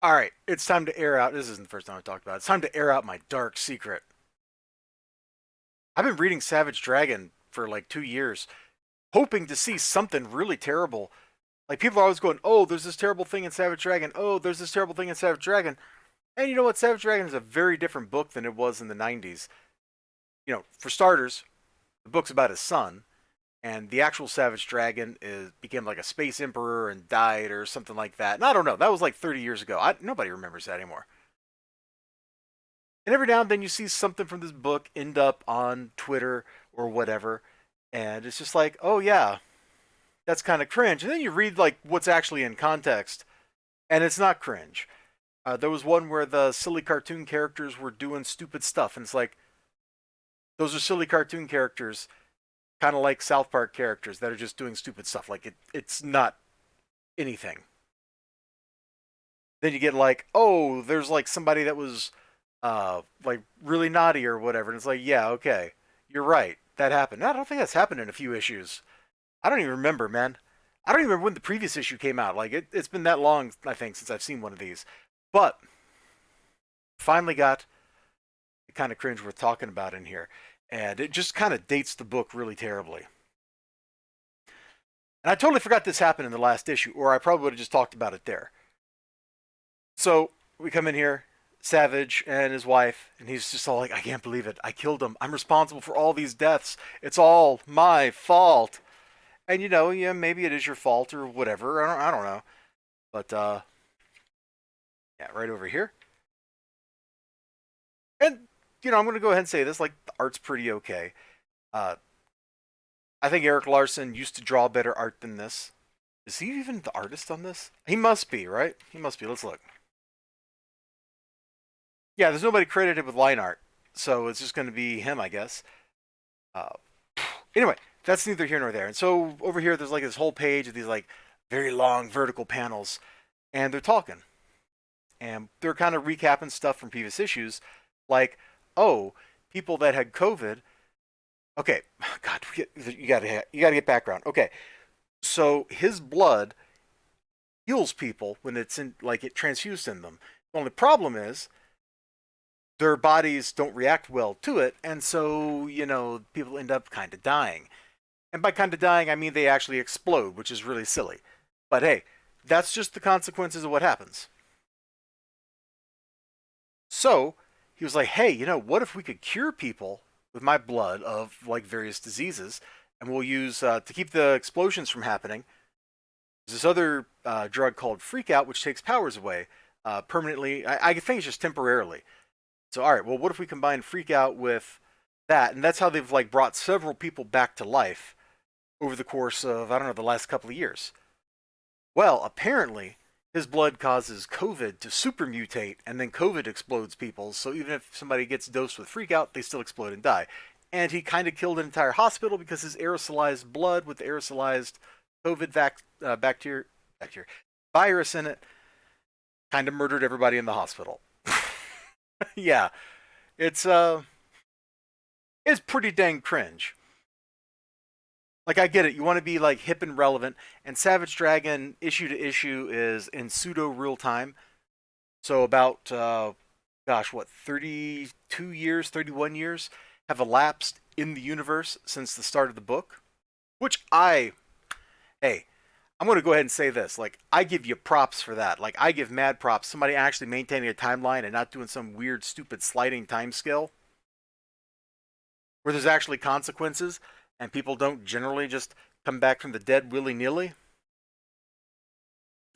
All right, it's time to air out. This isn't the first time I talked about it. It's time to air out my dark secret. I've been reading Savage Dragon for like 2 years, hoping to see something really terrible. Like people are always going, "Oh, there's this terrible thing in Savage Dragon. Oh, there's this terrible thing in Savage Dragon." And you know what? Savage Dragon is a very different book than it was in the '90s. For starters, the book's about his son, and the actual Savage Dragon became like a space emperor and died or something like that. And I don't know. That was like 30 years ago. Nobody remembers that anymore. And every now and then you see something from this book end up on Twitter or whatever, and it's just like, oh yeah, that's kind of cringe. And then you read like what's actually in context, and it's not cringe. There was one where the silly cartoon characters were doing stupid stuff, and it's like those are silly cartoon characters, kind of like South Park characters that are just doing stupid stuff. Like it's not anything. Then you get like, oh, there's like somebody that was like really naughty or whatever, and it's like, yeah, okay, you're right, that happened. I don't think that's happened in a few issues. I don't even remember, man. I don't even remember when the previous issue came out. Like it's been that long, I think, since I've seen one of these. But finally got the kind of cringe we're talking about in here, and it just kind of dates the book really terribly. And I totally forgot this happened in the last issue, or I probably would have just talked about it there. So we come in here, Savage and his wife, and he's just all like, I can't believe it. I killed him. I'm responsible for all these deaths. It's all my fault. And yeah, maybe it is your fault or whatever. I don't know. But yeah, right over here. And I'm gonna go ahead and say this, like the art's pretty okay. Uh I think Eric Larson used to draw better art than this. Is he even the artist on this? He must be, right? He must be. Let's look. Yeah, there's nobody credited with line art, so it's just going to be him, I guess. Uh, anyway, that's neither here nor there. And so over here, there's like this whole page of these like very long vertical panels, and they're talking, and they're kind of recapping stuff from previous issues, like, oh, people that had COVID. Okay, God, you gotta get background. Okay, so his blood heals people when it's in like it transfused in them. The only problem is their bodies don't react well to it, and so people end up kind of dying. And by kind of dying, I mean they actually explode, which is really silly. But hey, that's just the consequences of what happens. So he was like, hey, what if we could cure people with my blood of like various diseases, and we'll use to keep the explosions from happening. There's this other drug called Freak Out, which takes powers away permanently. I think it's just temporarily. So all right, well, what if we combine Freak Out with that? And that's how they've like brought several people back to life over the course of I don't know the last couple of years. Well, apparently his blood causes COVID to super mutate, and then COVID explodes people. So even if somebody gets dosed with Freak Out, they still explode and die. And he kind of killed an entire hospital because his aerosolized blood with the aerosolized COVID bacteria virus in it kind of murdered everybody in the hospital. Yeah, it's it's pretty dang cringe. Like I get it, you want to be like hip and relevant, and Savage Dragon issue to issue is in pseudo real time. So about gosh, what 32 years, 31 years have elapsed in the universe since the start of the book, which hey, I'm going to go ahead and say this. Like, I give you props for that. Like, I give mad props. Somebody actually maintaining a timeline and not doing some weird, stupid sliding time scale where there's actually consequences and people don't generally just come back from the dead willy nilly.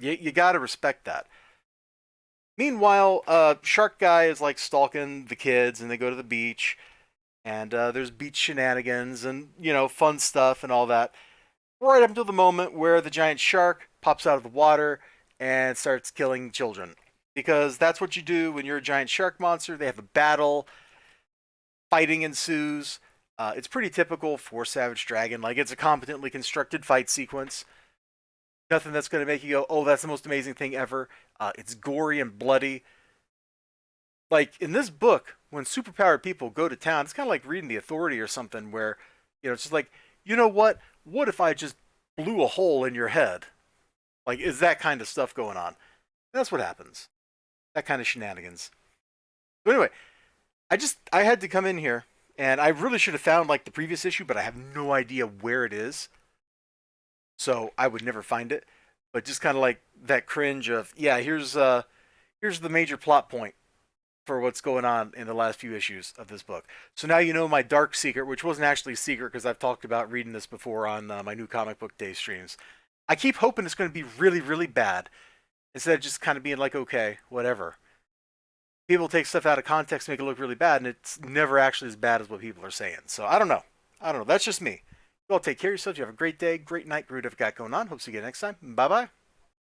You got to respect that. Meanwhile, Shark Guy is like stalking the kids and they go to the beach and there's beach shenanigans and, fun stuff and all that. Right up until the moment where the giant shark pops out of the water and starts killing children. Because that's what you do when you're a giant shark monster. They have a battle, fighting ensues. It's pretty typical for Savage Dragon. Like, it's a competently constructed fight sequence. Nothing that's going to make you go, oh, that's the most amazing thing ever. It's gory and bloody. Like, in this book, when superpowered people go to town, it's kind of like reading The Authority or something where, it's just like, you know what? What if I just blew a hole in your head? Like, is that kind of stuff going on? That's what happens. that kind of shenanigans. So anyway, I had to come in here, and I really should have found like the previous issue, but I have no idea where it is, so I would never find it. But just kind of like that cringe of, yeah, here's the major plot point for what's going on in the last few issues of this book. So now you know my dark secret, which wasn't actually a secret because I've talked about reading this before on my new comic book day streams. I keep hoping it's going to be really, really bad instead of just kind of being like, okay, whatever. People take stuff out of context, make it look really bad, and it's never actually as bad as what people are saying. So I don't know. I don't know. That's just me. You all take care of yourselves. You have a great day, great night, great whatever you got going on. Hope to see you again next time. Bye bye.